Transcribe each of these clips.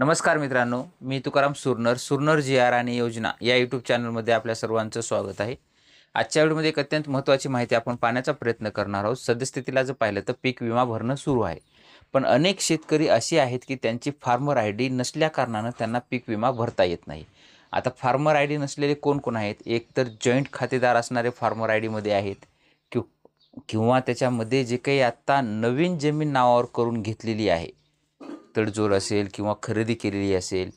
नमस्कार मित्रांनो, मी तुकाराम सुरनर जी आर आणि योजना या यूट्यूब चॅनलमध्ये आपल्या सर्वांचं स्वागत आहे. आजच्या व्हिडिओमध्ये एक अत्यंत महत्त्वाची माहिती आपण पाहण्याचा प्रयत्न करणार आहोत. सद्यस्थितीला जर पाहिलं तर पीक विमा भरणं सुरू आहे. पण अनेक शेतकरी असे आहेत की त्यांची फार्मर आय डी नसल्या कारणानं त्यांना पीक विमा भरता येत नाही. आता फार्मर आय डी नसलेले कोण आहे? एक तर जॉईंट खातेदार असणारे फार्मर आय डीमध्ये आहेत किंवा किंवा त्याच्यामध्ये जे काही आत्ता नवीन जमीन नावावर करून घेतलेली आहे, तडजोड असेल किंवा खरेदी केलेली असेल,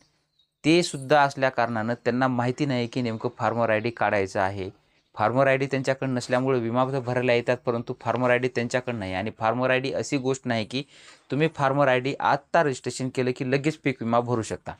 ते सुद्धा असल्या कारणानं त्यांना माहिती नाही की नेमकं फार्मर आय डी काढायचं आहे. फार्मर आय डी त्यांच्याकडे नसल्यामुळे विमा तर भरायला येतात, परंतु फार्मर आय डी त्यांच्याकडे नाही. आणि फार्मर आय डी अशी गोष्ट नाही की तुम्ही फार्मर आय डी आत्ता रजिस्ट्रेशन केलं की लगेच पीक विमा भरू शकता.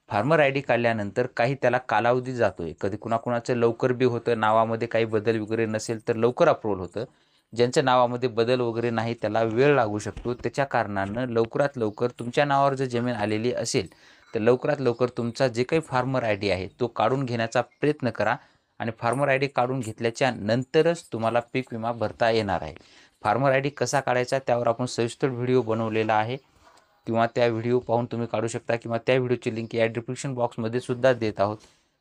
फार्मर आय डी काढल्यानंतर काही त्याला कालावधी जातो आहे. कधी कुणाकुणाचं लवकर बी होतं, नावामध्ये काही बदल वगैरे नसेल तर लवकर अप्रूव्हल होतं. ज्यांच्या नावामध्ये बदल वगैरे नाही त्याला वेळ लागू शकतो. त्याच्या कारणानं लवकरात लवकर तुमच्या नावावर जर जमीन आलेली असेल तर लवकरात लवकर तुमचा जे काही फार्मर आय डी आहे तो काढून घेण्याचा प्रयत्न करा. आणि फार्मर आय डी काढून घेतल्याच्या नंतरच तुम्हाला पीक विमा भरता येणार आहे. फार्मर आय डी कसा काढायचा त्यावर आपण सविस्तर व्हिडिओ बनवलेला आहे, किंवा त्या व्हिडिओ पाहून तुम्ही काढू शकता, किंवा त्या व्हिडिओची लिंक या डिस्क्रिप्शन बॉक्समध्ये सुद्धा देत आहोत.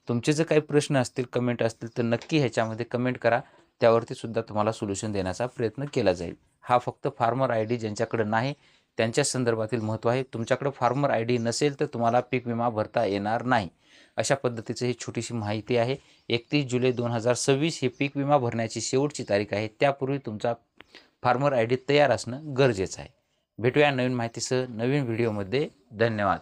तुमचे जर काही प्रश्न असतील, कमेंट असतील तर नक्की ह्याच्यामध्ये कमेंट करा. त्यावरती सुद्धा तुम्हाला सोल्युशन देण्याचा प्रयत्न केला जाईल. हा फक्त फार्मर आय डी ज्यांच्याकडे नाही त्यांच्या संदर्भातील महत्त्व आहे. तुमच्याकडे फार्मर आय डी नसेल तर तुम्हाला पीक विमा भरता येणार नाही. अशा पद्धतीचं ही छोटीशी माहिती आहे. 31 जुलै 2026 ही पीक विमा भरण्याची शेवटची तारीख आहे. त्यापूर्वी तुमचा फार्मर आय डी तयार असणं गरजेचं आहे. भेटूया नवीन माहितीसह नवीन व्हिडिओमध्ये. धन्यवाद.